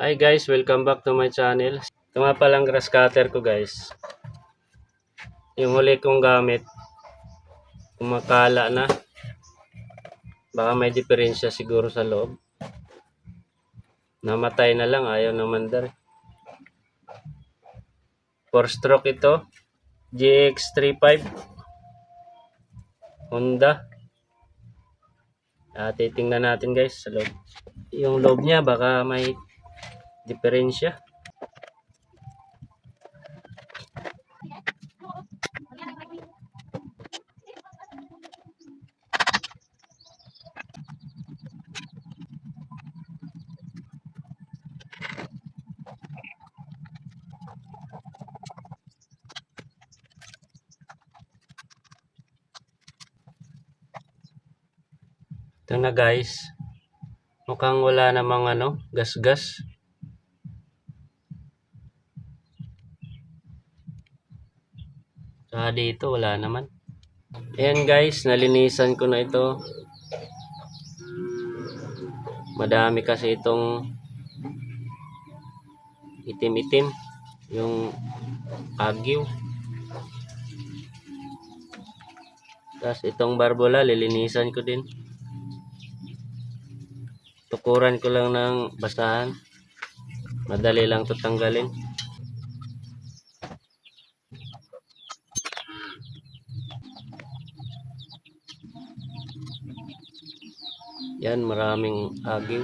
Hi guys, welcome back to my channel. Ito nga palang grass cutter ko guys. Yung huli kong gamit, kumakala na. Baka may diferensya siguro sa loob. Namatay na lang, ayaw naman dar. 4-stroke ito. GX35 Honda. Titingnan natin guys sa loob. Yung loob niya baka may diferensya. Ito na guys. Mukhang wala namang gas-gas. Dito wala naman. Ayan guys, nalinisan ko na ito. Madami kasi itong itim-itim. Yung agyo. Tapos itong barbola, lilinisan ko din. Tukuran ko lang ng basahan. Madali lang ito tanggalin. Yan, maraming agyo.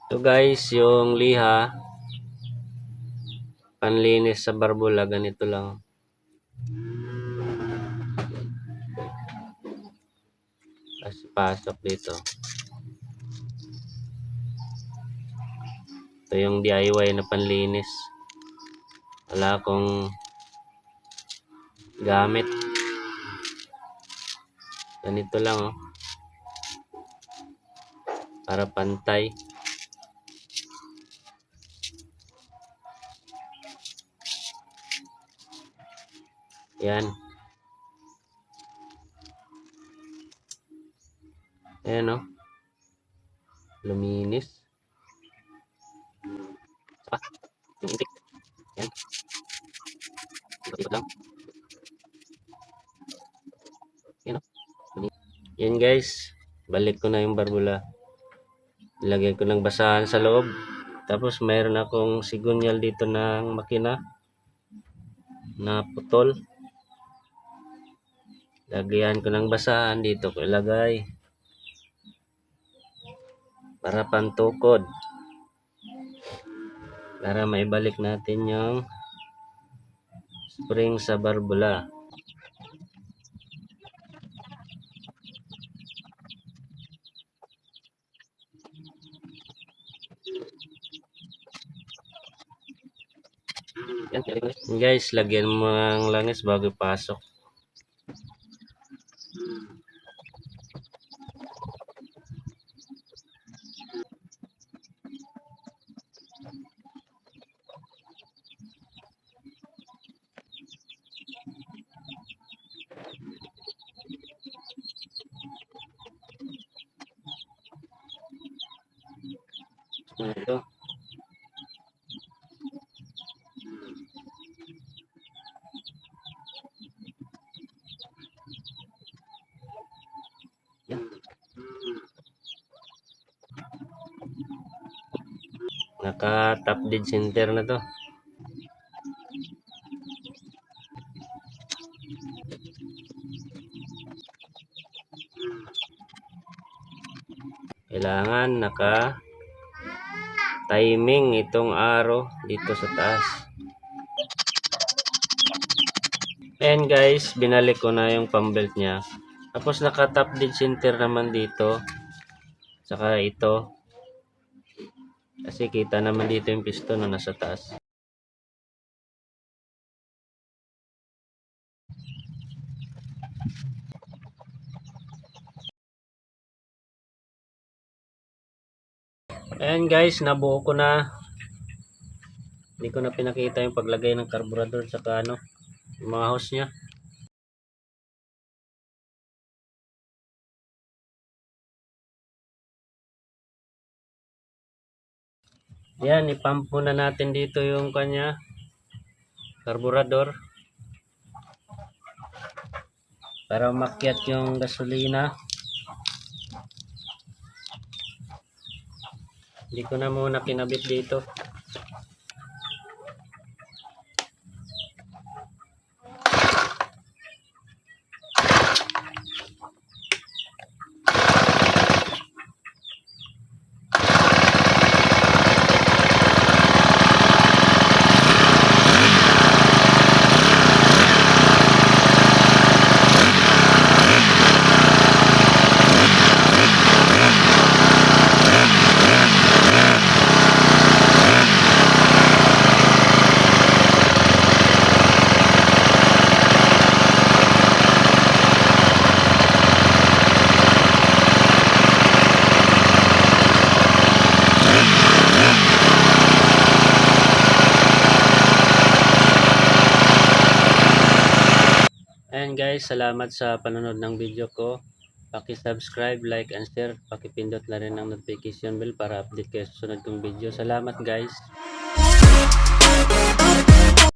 Ito guys, yung liha. Panlinis sa barbola, ganito lang. Tapos pasok dito. Ito yung DIY na panlinis. Wala akong gamit. Ganito lang para pantay. Yan. Ayan luminis. Lumitik. Yan. Ikot lang. Yan Yan guys. Balik ko na yung barbola. Ilagay ko ng basahan sa loob. Tapos mayroon akong sigunyal dito ng makina na putol. Lagyan ko ng basahan dito ko ilagay para pantukod, para maibalik natin yung spring sa barbola. Yan guys, lagyan mo ng langis bago pasok. Ito. Yan. Naka top dead center na to. Kailangan naka timing itong arrow dito sa taas. Ayan guys, binalik ko na yung pambelt niya. Tapos naka top dead center naman dito. Saka ito. Kasi kita naman dito yung piston na nasa taas. Ayan guys, nabuo ko na. Hindi ko na pinakita yung paglagay ng carburetor saka yung mga hose nya. Yan, ipump muna natin dito yung kanya karburador para umakyat yung gasolina. Hindi ko na muna kinabit dito. Ayan guys, salamat sa panonood ng video ko. Paki-subscribe, like, and share. Paki-pindot na rin ang notification bell para update kayo sa sunod kong video. Salamat guys.